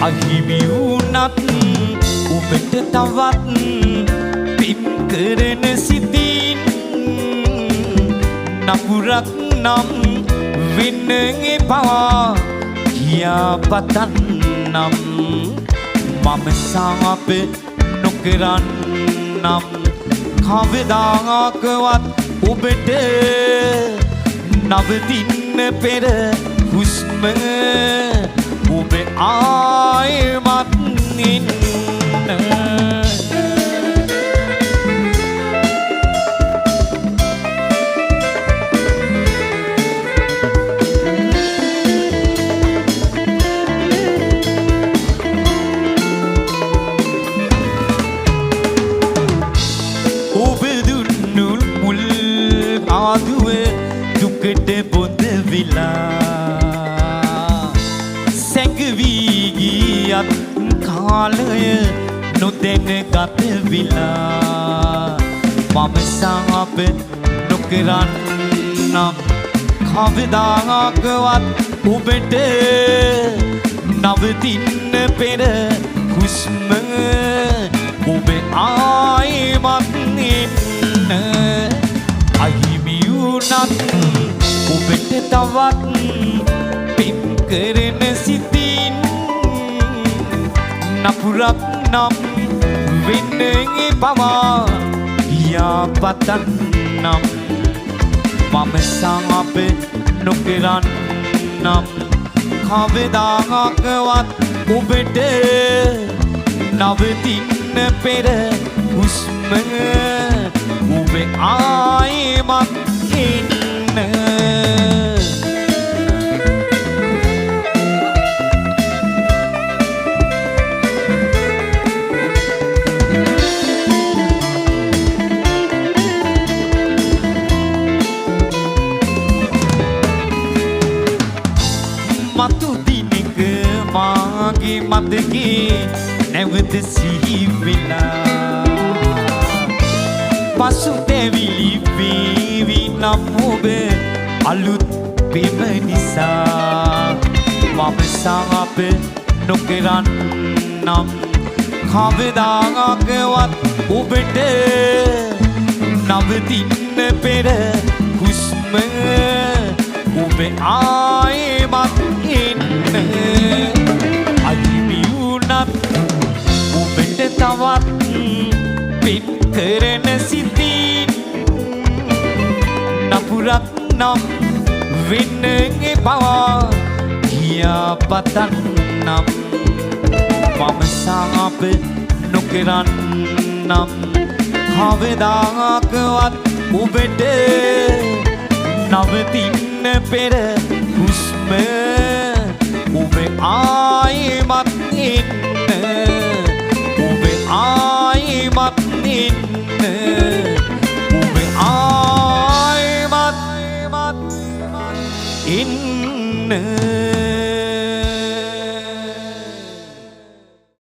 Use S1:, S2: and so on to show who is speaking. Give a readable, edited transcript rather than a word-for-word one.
S1: අහිමි වුණත් ඔබට තවත් පින් කරන සිතින් නපුරක් නම් වෙන්න එපා කියා පතන්නම් මම සාප නොකරන්නම් කවදාකවත් ඔබට නවතින්න පෙර හුස්ම ඔබ ආයෙමත් ඉන්න ඔබ දුන්නු මුල් ආදුව දුකට බොඳ විලා සැඟවී ගියත් කාලය නොදැන ගත විලා මම සාප නොකරන්නම් කවදාකවත් ඔබට නවතින්න පෙර හුස්ම ඔබ ආයෙමත් ඉන්න අහිමි වුණත් ඔබට තවත් පින් කරන සිතින් නපුරක් නම් වෙන්න එපා කියා පතන්නම් මම සාප නොකරන්නම් කවදාකවත් ඔබට නවතින්න පෙර හුස්ම ඔබ ආයෙමත් ඉන්න මතු දිනක මාගේ මතකේ නැවත සිහි වෙලා පසුතැවිලි වේවි නම් ඔබ අලුත් පෙම නිසා මම සාප නොකරන්නම් කවදාකවත් ඔබට නවතින්න පෙර හුස්ම ඔබ ආයෙමත් ඉන්න අහිමි වුණත් ඔබට තවත් පින් කරන සිතින් නපුරක් නම් වෙන්න එපා කියා පතන්නම් මම සාප නොකරන්නම් කවදාකවත් ඔබට නවතින්න පෙර හුස්ම ඔබ ආයෙමත් ඉන්න